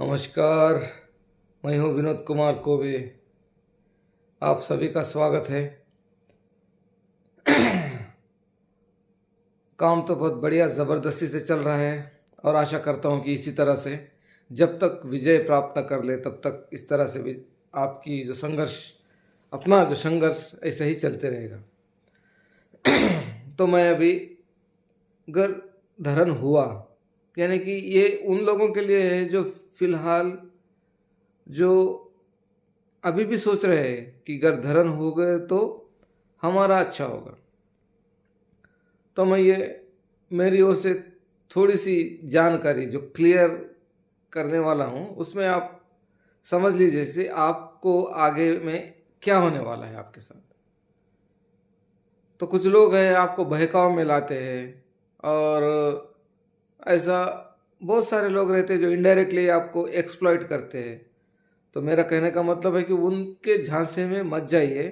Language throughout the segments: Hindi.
नमस्कार। मैं हूँ विनोद कुमार कोबे। आप सभी का स्वागत है। काम तो बहुत बढ़िया ज़बरदस्ती से चल रहा है और आशा करता हूँ कि इसी तरह से जब तक विजय प्राप्त न कर ले तब तक इस तरह से भी आपकी जो संघर्ष अपना जो संघर्ष ऐसे ही चलते रहेगा। तो मैं अभी गर्भधारण हुआ, यानी कि ये उन लोगों के लिए है जो फिलहाल जो अभी भी सोच रहे हैं कि गर्भधारण हो गए तो हमारा अच्छा होगा। तो मैं ये मेरी ओर से थोड़ी सी जानकारी जो क्लियर करने वाला हूँ, उसमें आप समझ लीजिए जैसे आपको आगे में क्या होने वाला है आपके साथ। तो कुछ लोग हैं आपको बहकाव में लाते हैं और ऐसा बहुत सारे लोग रहते हैं जो इनडायरेक्टली आपको एक्सप्लॉइट करते हैं। तो मेरा कहने का मतलब है कि उनके झांसे में मत जाइए।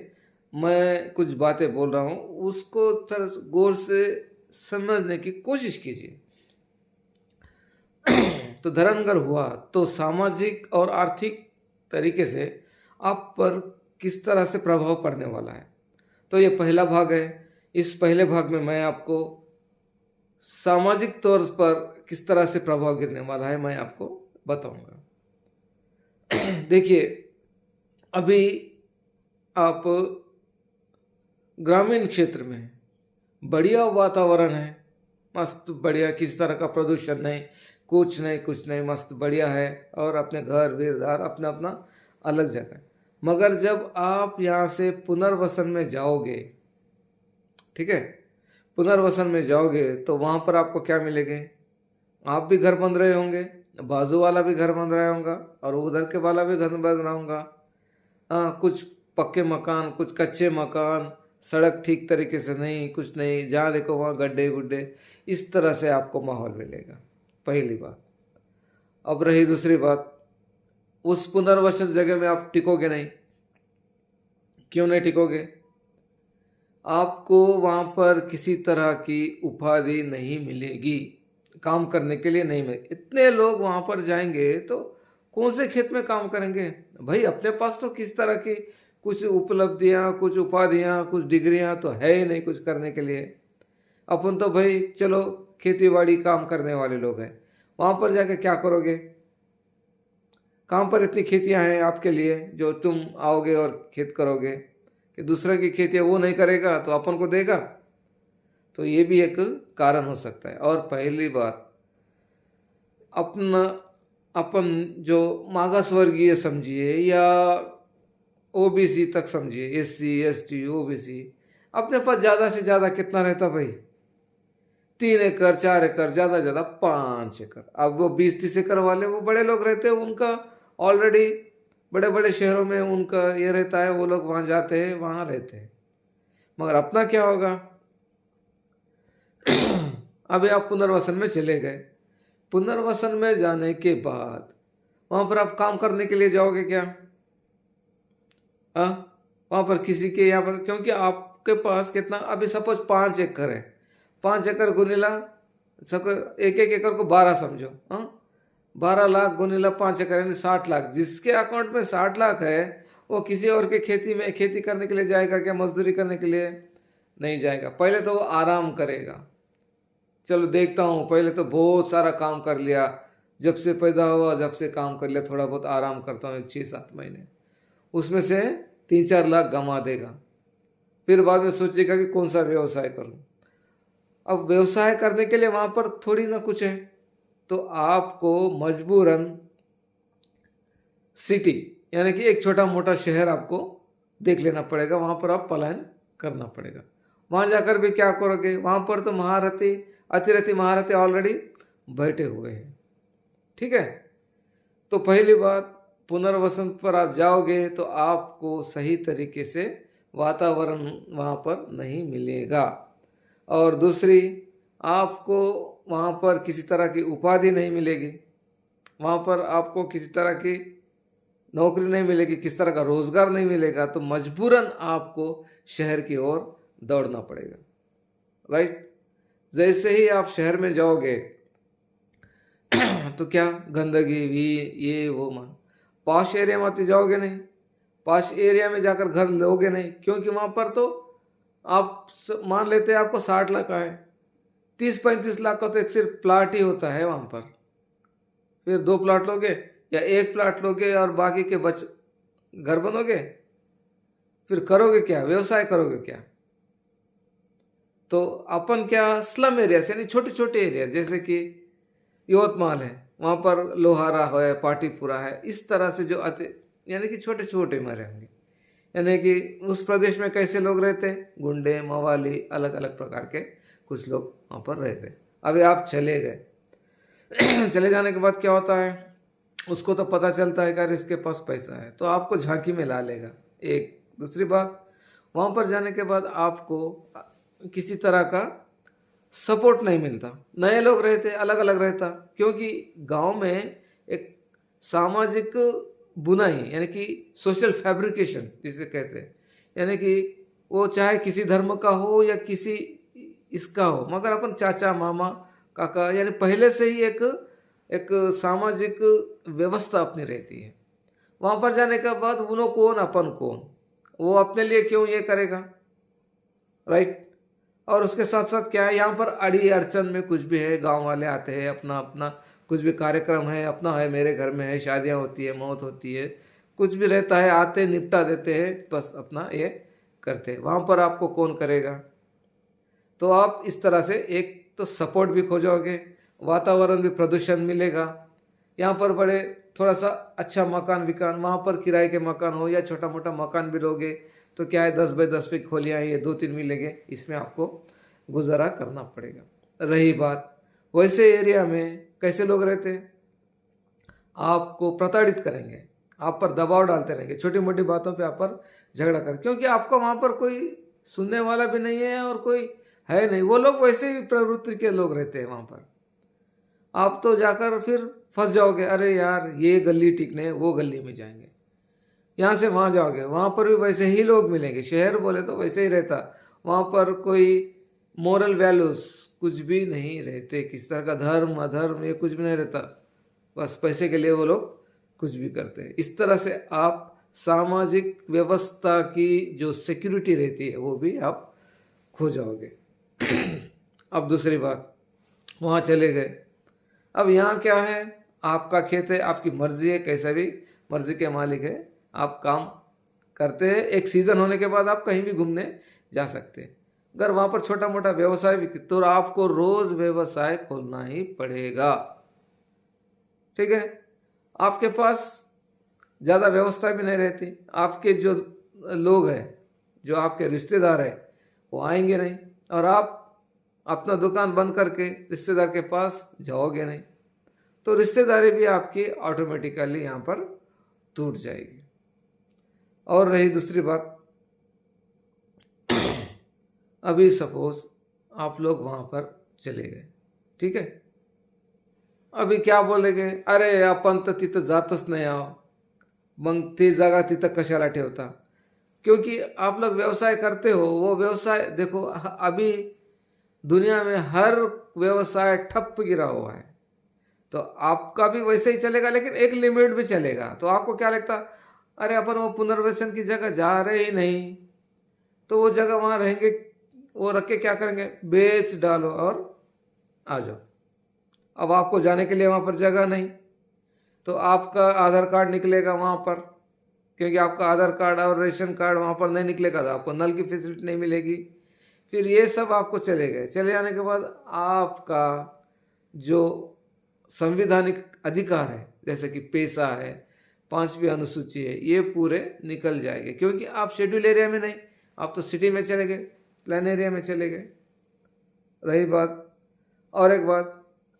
मैं कुछ बातें बोल रहा हूँ उसको थोड़ा गौर से समझने की कोशिश कीजिए। तो धर्मगर हुआ तो सामाजिक और आर्थिक तरीके से आप पर किस तरह से प्रभाव पड़ने वाला है। तो ये पहला भाग है। इस पहले भाग में मैं आपको सामाजिक तौर पर किस तरह से प्रभाव गिरने वाला है मैं आपको बताऊंगा। देखिए, अभी आप ग्रामीण क्षेत्र में बढ़िया वातावरण है, मस्त बढ़िया, किसी तरह का प्रदूषण नहीं, कुछ नहीं कुछ नहीं, मस्त बढ़िया है और अपने घर वीरदार अपना अपना अलग जगह। मगर जब आप यहाँ से पुनर्वसन में जाओगे, ठीक है, पुनर्वसन में जाओगे तो वहाँ पर आपको क्या मिलेंगे? आप भी घर बन रहे होंगे, बाजू वाला भी घर बन रहा होगा और उधर के वाला भी घर बन रहा होगा। कुछ पक्के मकान, कुछ कच्चे मकान, सड़क ठीक तरीके से नहीं, कुछ नहीं, जहाँ देखो वहाँ गड्ढे गुड्ढे, इस तरह से आपको माहौल मिलेगा। पहली बात। अब रही दूसरी बात, उस पुनर्वसन जगह में आप टिकोगे नहीं। क्यों नहीं टिकोगे? आपको वहाँ पर किसी तरह की उपाधि नहीं मिलेगी, काम करने के लिए नहीं मिले। इतने लोग वहाँ पर जाएंगे तो कौन से खेत में काम करेंगे भाई? अपने पास तो किस तरह की कुछ उपलब्धियाँ, कुछ उपाधियाँ, कुछ डिग्रियाँ तो है ही नहीं कुछ करने के लिए। अपन तो भाई चलो खेती बाड़ी काम करने वाले लोग हैं, वहाँ पर जाके क्या करोगे? कहाँ पर इतनी खेतियाँ हैं आपके लिए जो तुम आओगे और खेत करोगे? कि दूसरे की खेती वो नहीं करेगा तो अपन को देगा? तो ये भी एक कारण हो सकता है। और पहली बात, अपना अपन जो मागास वर्गीय समझिए या ओबीसी तक समझिए, एससी एसटी ओबीसी, अपने पास ज़्यादा से ज़्यादा कितना रहता भाई? 3 एकड़ 4 एकड़, ज़्यादा ज़्यादा 5 एकड़। अब वो 20-30 एकड़ वाले वो बड़े लोग रहते हैं, उनका ऑलरेडी बड़े बड़े शहरों में उनका ये रहता है, वो लोग वहाँ जाते हैं, वहाँ रहते हैं। मगर अपना क्या होगा? अभी आप पुनर्वसन में चले गए, पुनर्वसन में जाने के बाद वहाँ पर आप काम करने के लिए जाओगे क्या? हाँ, वहाँ पर किसी के यहाँ पर, क्योंकि आपके पास कितना, अभी सपोज 5 एकड़ है, 5 एकड़ गुनीला एक एक एकड़ को 12 समझो। हाँ, 12 लाख गुनीला 5 एकड़ यानी 60 लाख। जिसके अकाउंट में 60 लाख है वो किसी और के खेती में खेती करने के लिए जाएगा क्या? मजदूरी करने के लिए नहीं जाएगा। पहले तो वो आराम करेगा। चलो देखता हूँ, पहले तो बहुत सारा काम कर लिया, जब से पैदा हुआ जब से काम कर लिया, थोड़ा बहुत आराम करता हूँ 6-7 महीने, उसमें से 3-4 लाख गंवा देगा। फिर बाद में सोचेगा कि कौन सा व्यवसाय करूँ। अब व्यवसाय करने के लिए वहाँ पर थोड़ी ना कुछ है, तो आपको मजबूरन सिटी यानी कि एक छोटा मोटा शहर आपको देख लेना पड़ेगा, वहाँ पर आप पलायन करना पड़ेगा। वहाँ जाकर भी क्या करोगे? वहाँ पर तो महारथी अतिरथी महारथी ऑलरेडी बैठे हुए हैं, ठीक है। तो पहली बात, पुनर्वसन पर आप जाओगे तो आपको सही तरीके से वातावरण वहाँ पर नहीं मिलेगा। और दूसरी, आपको वहाँ पर किसी तरह की उपाधि नहीं मिलेगी, वहाँ पर आपको किसी तरह की नौकरी नहीं मिलेगी, किस तरह का रोजगार नहीं मिलेगा। तो मजबूरन आपको शहर की ओर दौड़ना पड़ेगा, राइट। जैसे ही आप शहर में जाओगे तो क्या गंदगी भी ये वो मान, पॉश एरिया में तो जाओगे नहीं, पॉश एरिया में जाकर घर लोगे नहीं, क्योंकि वहाँ पर तो आप मान लेते हैं आपको 60 लाख का है, 30-35 लाख का तो एक सिर्फ प्लाट ही होता है वहाँ पर। फिर 2 प्लाट लोगे या 1 प्लाट लोगे और बाकी के बच घर बनोगे, फिर करोगे क्या, व्यवसाय करोगे क्या? तो अपन क्या स्लम एरिया से, यानी छोटे छोटे एरिया, जैसे कि यवतमाल है, वहाँ पर लोहारा है, पाटीपुरा है, इस तरह से जो आते, यानी कि छोटे छोटे में रहेंगे। यानी कि उस प्रदेश में कैसे लोग रहते हैं, गुंडे मवाली अलग अलग प्रकार के कुछ लोग वहाँ पर रहते हैं। अभी आप चले गए चले जाने के बाद क्या होता है, उसको तो पता चलता है कि अरे इसके पास पैसा है, तो आपको झांकी में ला लेगा। एक दूसरी बात, वहाँ पर जाने के बाद आपको किसी तरह का सपोर्ट नहीं मिलता, नए लोग रहते अलग अलग रहता, क्योंकि गांव में एक सामाजिक बुनाई यानी कि सोशल फैब्रिकेशन जिसे कहते हैं, यानी कि वो चाहे किसी धर्म का हो या किसी इसका हो, मगर अपन चाचा मामा काका यानी पहले से ही एक सामाजिक व्यवस्था अपनी रहती है। वहाँ पर जाने के बाद उन्हों कौन अपन कौन, वो अपने लिए क्यों ये करेगा, राइट। और उसके साथ साथ क्या है, यहाँ पर अड़ी अड़चन में कुछ भी है, गांव वाले आते हैं, अपना अपना कुछ भी कार्यक्रम है अपना है, मेरे घर में है, शादियाँ होती है, मौत होती है, कुछ भी रहता है, आते निपटा देते हैं, बस अपना ये करते हैं। वहाँ पर आपको कौन करेगा? तो आप इस तरह से एक तो सपोर्ट भी खोजोगे, वातावरण भी प्रदूषण मिलेगा। यहाँ पर बड़े थोड़ा सा अच्छा मकान विकान, वहाँ पर किराए के मकान हो या छोटा मोटा मकान भी लोगे तो क्या है, 10 बाय 10 की खोलियाँ, ये 2-3 मिलेंगे, इसमें आपको गुजारा करना पड़ेगा। रही बात वैसे एरिया में कैसे लोग रहते हैं, आपको प्रताड़ित करेंगे, आप पर दबाव डालते रहेंगे, छोटी मोटी बातों पे आप पर झगड़ा कर, क्योंकि आपका वहाँ पर कोई सुनने वाला भी नहीं है और कोई है नहीं, वो लोग वैसे ही प्रवृत्ति के लोग रहते हैं वहाँ पर। आप तो जाकर फिर फंस जाओगे, अरे यार ये गली ठीक नहीं, वो गली में जाएंगे, यहाँ से वहाँ जाओगे, वहाँ पर भी वैसे ही लोग मिलेंगे। शहर बोले तो वैसे ही रहता, वहाँ पर कोई मोरल वैल्यूज कुछ भी नहीं रहते, किस तरह का धर्म अधर्म ये कुछ भी नहीं रहता, बस पैसे के लिए वो लोग कुछ भी करते हैं। इस तरह से आप सामाजिक व्यवस्था की जो सिक्योरिटी रहती है वो भी आप खो जाओगे। अब दूसरी बात, वहाँ चले गए, अब यहाँ क्या है, आपका खेत है, आपकी मर्जी है, कैसा भी मर्जी के मालिक है, आप काम करते हैं, एक सीज़न होने के बाद आप कहीं भी घूमने जा सकते हैं। अगर वहाँ पर छोटा मोटा व्यवसाय भी तो आपको रोज़ व्यवसाय खोलना ही पड़ेगा, ठीक है। आपके पास ज़्यादा व्यवस्था भी नहीं रहती, आपके जो लोग हैं, जो आपके रिश्तेदार हैं, वो आएंगे नहीं, और आप अपना दुकान बंद करके रिश्तेदार के पास जाओगे नहीं, तो रिश्तेदारी भी आपकी ऑटोमेटिकली यहाँ पर टूट जाएगी। और रही दूसरी बात, अभी सपोज आप लोग वहाँ पर चले गए, ठीक है, अभी क्या बोलेगे, अरे आपण तर तिथं जातच नाही आहो, मग ती जागा तिथं कशाला ठेवता, क्योंकि आप लोग व्यवसाय करते हो, वो व्यवसाय देखो अभी दुनिया में हर व्यवसाय ठप गिरा हुआ है, तो आपका भी वैसे ही चलेगा, लेकिन एक लिमिट भी चलेगा। तो आपको क्या लगता, अरे अपन वो पुनर्वसन की जगह जा रहे ही नहीं, तो वो जगह वहाँ रहेंगे, वो रख के क्या करेंगे, बेच डालो और आ जाओ। अब आपको जाने के लिए वहाँ पर जगह नहीं, तो आपका आधार कार्ड निकलेगा वहाँ पर, क्योंकि आपका आधार कार्ड और रेशन कार्ड वहाँ पर नहीं निकलेगा, तो आपको नल की फैसिलिटी नहीं मिलेगी। फिर ये सब आपको चले गए, चले जाने के बाद आपका जो संवैधानिक अधिकार है, जैसे कि पैसा है, 5वीं अनुसूची है, ये पूरे निकल जाएंगे, क्योंकि आप शेड्यूल एरिया में नहीं, आप तो सिटी में चले गए, प्लान एरिया में चले गए। रही बात, और एक बात,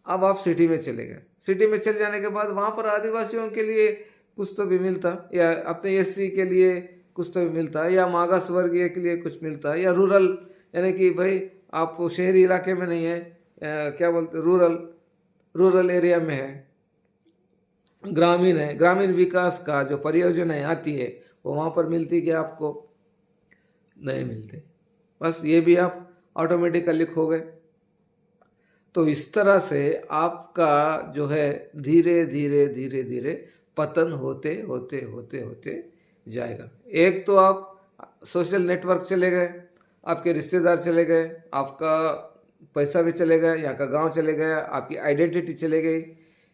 अब आप सिटी में चले गए, सिटी में चले जाने के बाद वहाँ पर आदिवासियों के लिए कुछ तो भी मिलता, या अपने एससी के लिए कुछ तो भी मिलता है, या मागास वर्गीय के लिए कुछ मिलता है, या रूरल यानी कि भाई आप शहरी इलाके में नहीं है, क्या बोलते, रूरल एरिया में है, ग्रामीण है, ग्रामीण विकास का जो परियोजनाएं आती है वो वहाँ पर मिलती कि आपको नहीं मिलते, बस ये भी आप ऑटोमेटिकली खो गए। तो इस तरह से आपका जो है धीरे धीरे धीरे धीरे पतन होते होते होते होते जाएगा। एक तो आप सोशल नेटवर्क चले गए, आपके रिश्तेदार चले गए, आपका पैसा भी चले गया, यहाँ का गांव चले गया, आपकी आइडेंटिटी चले गई,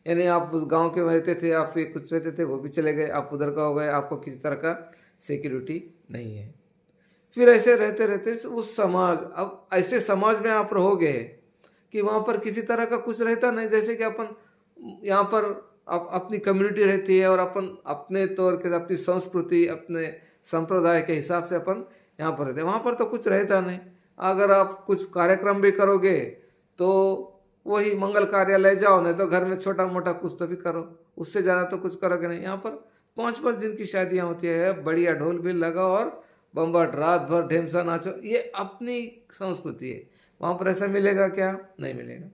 यानी आप उस गांव के में रहते थे, आप फिर कुछ रहते थे वो भी चले गए, आप उधर का हो गए, आपको किसी तरह का सिक्योरिटी नहीं है। फिर ऐसे रहते रहते उस समाज, अब ऐसे समाज में आप रहोगे कि वहाँ पर किसी तरह का कुछ रहता नहीं। जैसे कि अपन यहाँ पर अपनी कम्युनिटी रहती है और अपन अपने तौर के अपनी संस्कृति अपने संप्रदाय के हिसाब से अपन यहाँ पर रहते हैं, वहाँ पर तो कुछ रहता नहीं। अगर आप कुछ कार्यक्रम भी करोगे तो वही मंगल कार्यालय जाओ, नहीं तो घर में छोटा मोटा कुछ तो भी करो, उससे ज़्यादा तो कुछ करोगे नहीं। यहाँ पर 5-5 दिन की शादियाँ होती है, बढ़िया ढोल भी लगाओ और बम्बाट रात भर ढेमसा नाचो, ये अपनी संस्कृति है। वहाँ पर ऐसा मिलेगा क्या? नहीं मिलेगा।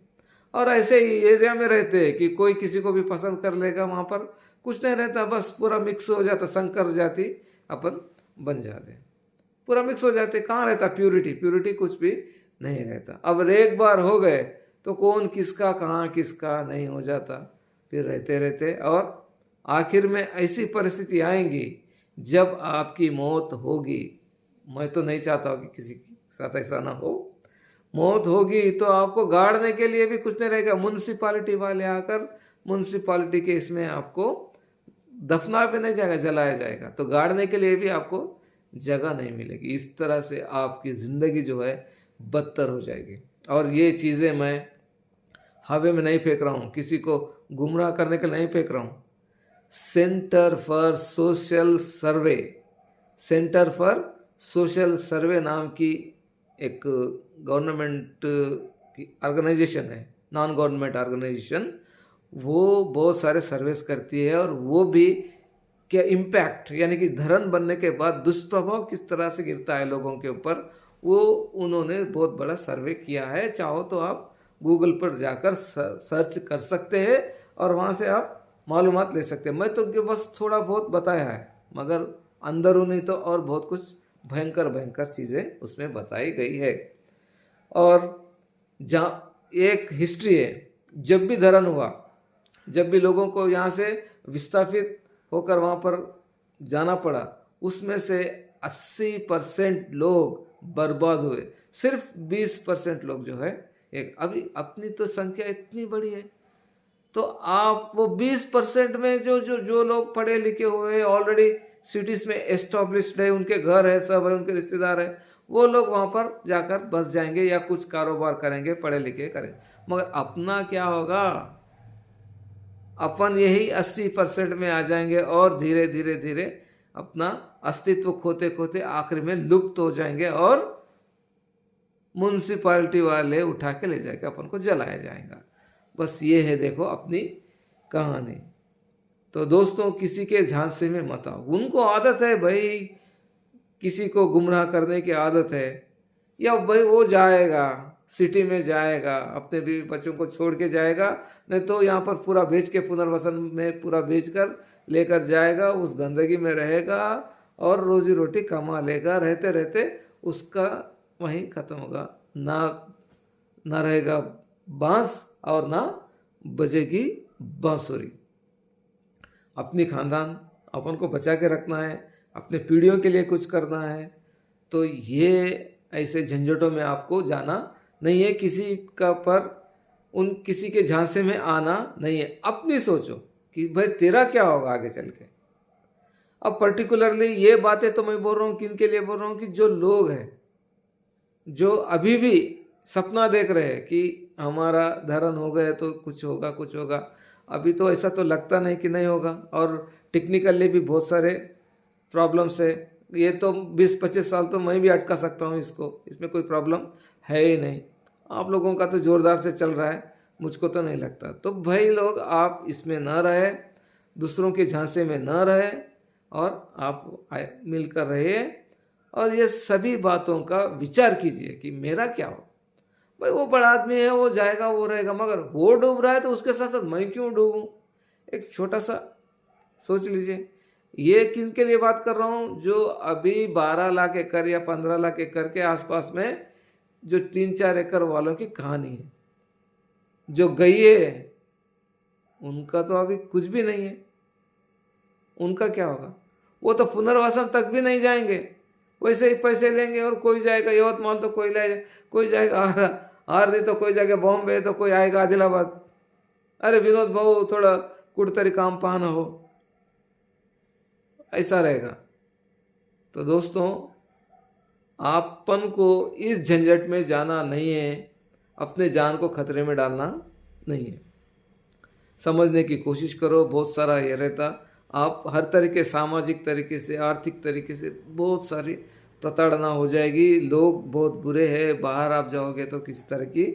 और ऐसे ही एरिया में रहते हैं कि कोई किसी को भी पसंद कर लेगा, वहाँ पर कुछ नहीं रहता, बस पूरा मिक्स हो जाता, संकर जाति अपन बन जाते, पूरा मिक्स हो जाते। कहाँ रहता प्यूरिटी? प्यूरिटी कुछ भी नहीं रहता। अब एक बार हो गए तो कौन किसका कहाँ किसका नहीं हो जाता, फिर रहते रहते और आखिर में ऐसी परिस्थिति आएंगी जब आपकी मौत होगी। मैं तो नहीं चाहता हूँ कि किसी के साथ ऐसा ना हो। मौत होगी तो आपको गाड़ने के लिए भी कुछ नहीं रहेगा, म्यूनसिपालिटी वाले आकर म्यूनसिपालिटी के इसमें आपको दफना भी नहीं जाएगा, जलाया जाएगा, तो गाड़ने के लिए भी आपको जगह नहीं मिलेगी। इस तरह से आपकी ज़िंदगी जो है बदतर हो जाएगी। और ये चीज़ें मैं हवा में नहीं फेंक रहा हूँ, किसी को गुमराह करने के लिए नहीं फेंक रहा हूँ। Centre for social survey, centre for social survey नाम की एक गवर्नमेंट की ऑर्गेनाइजेशन है, नॉन गवर्नमेंट ऑर्गेनाइजेशन, वो बहुत सारे सर्वेस करती है। और वो भी क्या इम्पैक्ट, यानी कि धर्म बनने के बाद दुष्प्रभाव किस तरह से गिरता है लोगों के ऊपर, वो उन्होंने बहुत बड़ा सर्वे किया है। चाहो तो आप गूगल पर जाकर सर्च कर सकते हैं और वहाँ से आप मालूमात ले सकते हैं। मैं तो बस थोड़ा बहुत बताया है, मगर अंदरूनी तो और बहुत कुछ भयंकर भयंकर चीज़ें उसमें बताई गई है। और जहाँ एक हिस्ट्री है, जब भी धरण हुआ, जब भी लोगों को यहाँ से विस्थापित होकर वहाँ पर जाना पड़ा, उसमें से 80% लोग बर्बाद हुए, सिर्फ 20% लोग जो है एक। अभी अपनी तो संख्या इतनी बड़ी है, तो आप वो 20% में जो जो जो लोग पढ़े लिखे हुए ऑलरेडी सिटीज़ में एस्टॉब्लिश्ड है, उनके घर है, सब है, उनके रिश्तेदार है, वो लोग वहाँ पर जाकर बस जाएंगे या कुछ कारोबार करेंगे, पढ़े लिखे करेंगे। मगर अपना क्या होगा? अपन यही 80% में आ जाएंगे और धीरे धीरे धीरे अपना अस्तित्व खोते खोते आखिर में लुप्त हो जाएंगे और म्यूनसिपालिटी वाले उठा के ले जाएंगे, अपन को जलाया जाएगा। बस ये है देखो अपनी कहानी। तो दोस्तों, किसी के झांसे में मत आओ। उनको आदत है भाई, किसी को गुमराह करने की आदत है, या भाई वो जाएगा सिटी में, जाएगा अपने बीवी बच्चों को छोड़ के जाएगा, नहीं तो यहाँ पर पूरा बेच के पुनर्वसन में पूरा बेच कर लेकर जाएगा, उस गंदगी में रहेगा और रोजी रोटी कमा लेगा। रहते रहते उसका वहीं ख़त्म होगा, ना रहेगा बांस और ना बजेगी बांसुरी। अपनी खानदान अपन को बचा के रखना है, अपने पीढ़ियों के लिए कुछ करना है, तो ये ऐसे झंझटों में आपको जाना नहीं है, किसी का पर किसी के झांसे में आना नहीं है। अपनी सोचो कि भाई तेरा क्या होगा आगे चल के। अब पर्टिकुलरली ये बातें तो मैं बोल रहा हूँ, किन के लिए बोल रहा हूँ? कि जो लोग हैं, जो अभी भी सपना देख रहे हैं कि हमारा धरण हो गए तो कुछ होगा कुछ होगा। अभी तो ऐसा तो लगता नहीं कि नहीं होगा, और टेक्निकली भी बहुत सारे प्रॉब्लम्स है। ये तो 20-25 साल तो मैं भी अटका सकता हूँ इसको, इसमें कोई प्रॉब्लम है ही नहीं। आप लोगों का तो ज़ोरदार से चल रहा है, मुझको तो नहीं लगता। तो भाई लोग, आप इसमें न रहे, दूसरों के झांसे में न रहे, और आप मिलकर रहिए और ये सभी बातों का विचार कीजिए कि मेरा क्या हो। भाई वो बड़ा आदमी है, वो जाएगा, वो रहेगा, मगर वो डूब रहा है तो उसके साथ साथ मैं क्यों डूबूं? एक छोटा सा सोच लीजिए। ये किन के लिए बात कर रहा हूँ? जो अभी 12 लाख एकड़ या 15 लाख एकड़ के आसपास में जो 3-4 एकड़ वालों की कहानी है। जो गई है उनका तो अभी कुछ भी नहीं है, उनका क्या होगा? वो तो पुनर्वासन तक भी नहीं जाएंगे, वैसे ही पैसे लेंगे और कोई जाएगा यवतमाल तो कोई ले, कोई जाएगा आरदी तो कोई जाएगा बॉम्बे तो कोई आएगा आदिलाबाद। अरे विनोद भाऊ थोड़ा कुड़तरी काम पाना हो, ऐसा रहेगा। तो दोस्तों आपन को इस झंझट में जाना नहीं है, अपने जान को खतरे में डालना नहीं है। समझने की कोशिश करो, बहुत सारा ये रहता, आप हर तरीके सामाजिक तरीके से आर्थिक तरीके से बहुत सारी प्रताड़ना हो जाएगी। लोग बहुत बुरे हैं, बाहर आप जाओगे तो किसी तरह की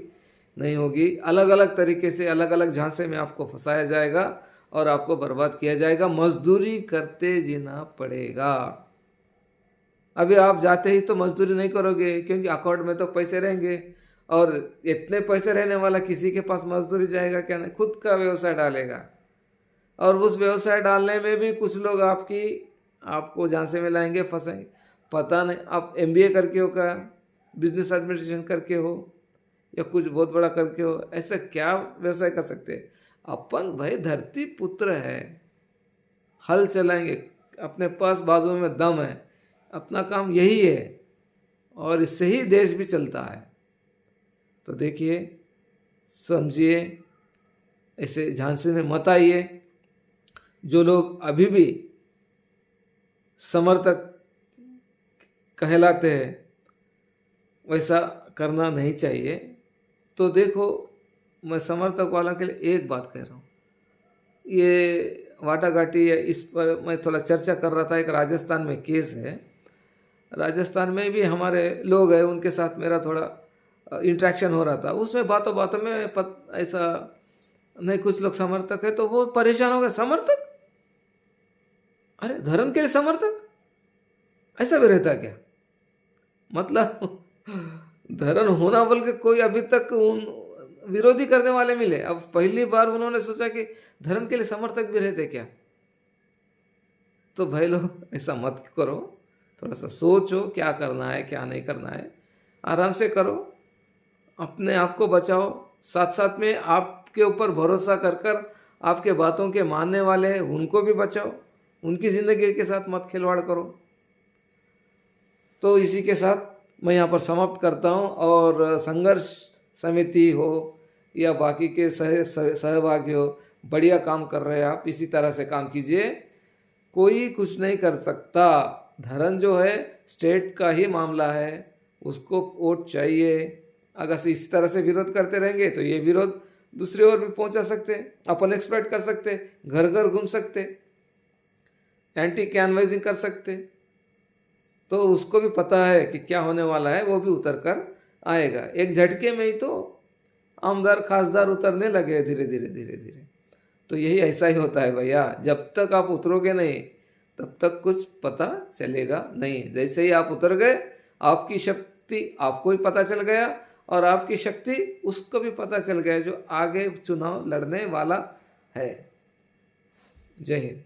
नहीं होगी। अलग अलग तरीके से अलग अलग झांसे में आपको फंसाया जाएगा और आपको बर्बाद किया जाएगा। मजदूरी करते जीना पड़ेगा। अभी आप जाते ही तो मजदूरी नहीं करोगे, क्योंकि अकाउंट में तो पैसे रहेंगे, और इतने पैसे रहने वाला किसी के पास मजदूरी जाएगा क्या? नहीं, खुद का व्यवसाय डालेगा। और उस व्यवसाय डालने में भी कुछ लोग आपको झांसे में लाएंगे, फंसाएंगे। पता नहीं आप MBA करके हो क्या, बिजनेस एडमिनिस्ट्रेशन करके हो, या कुछ बहुत बड़ा करके हो, ऐसा क्या व्यवसाय कर सकते हैं? अपन भाई धरती पुत्र है, हल चलाएंगे, अपने पास बाजू में दम है, अपना काम यही है, और इससे ही देश भी चलता है। तो देखिए, समझिए, ऐसे झांसे में मत आइए। जो लोग अभी भी समर्थक कहलाते हैं वैसा करना नहीं चाहिए। तो देखो, मैं समर्थक वाला के लिए एक बात कह रहा हूँ, ये वाटाघाटी है, इस पर मैं थोड़ा चर्चा कर रहा था। एक राजस्थान में केस है, राजस्थान में भी हमारे लोग हैं, उनके साथ मेरा थोड़ा इंट्रैक्शन हो रहा था। उसमें बातों बातों में ऐसा नहीं, कुछ लोग समर्थक है तो वो परेशान हो गए। समर्थक, अरे धर्म के लिए समर्थक, ऐसा भी रहता क्या? मतलब धर्म होना बोल के कोई अभी तक उन विरोधी करने वाले मिले। अब पहली बार उन्होंने सोचा कि धर्म के लिए समर्थक भी रहते क्या? तो भाई लोग ऐसा मत करो, थोड़ा सा सोचो क्या करना है क्या नहीं करना है, आराम से करो, अपने आप को बचाओ। साथ साथ में आपके ऊपर भरोसा कर आपके बातों के मानने वाले हैं उनको भी बचाओ, उनकी ज़िंदगी के साथ मत खिलवाड़ करो। तो इसी के साथ मैं यहाँ पर समाप्त करता हूँ। और संघर्ष समिति हो या बाकी के सहभागी हो, बढ़िया काम कर रहे हैं आप, इसी तरह से काम कीजिए। कोई कुछ नहीं कर सकता। धर्म जो है स्टेट का ही मामला है, उसको वोट चाहिए। अगर से इस तरह से विरोध करते रहेंगे तो ये विरोध दूसरी ओर भी पहुंचा सकते, अपन एक्सपेक्ट कर सकते, घर घर घूम सकते, एंटी कैनवाइजिंग कर सकते। तो उसको भी पता है कि क्या होने वाला है, वो भी उतर कर आएगा। एक झटके में ही तो आमदार खासदार उतरने लगे धीरे धीरे धीरे धीरे। तो यही ऐसा ही होता है भैया, जब तक आप उतरोगे नहीं तब तक कुछ पता चलेगा नहीं। जैसे ही आप उतर गए, आपकी शक्ति आपको ही पता चल गया और आपकी शक्ति उसको भी पता चल गया जो आगे चुनाव लड़ने वाला है। जय हिंद।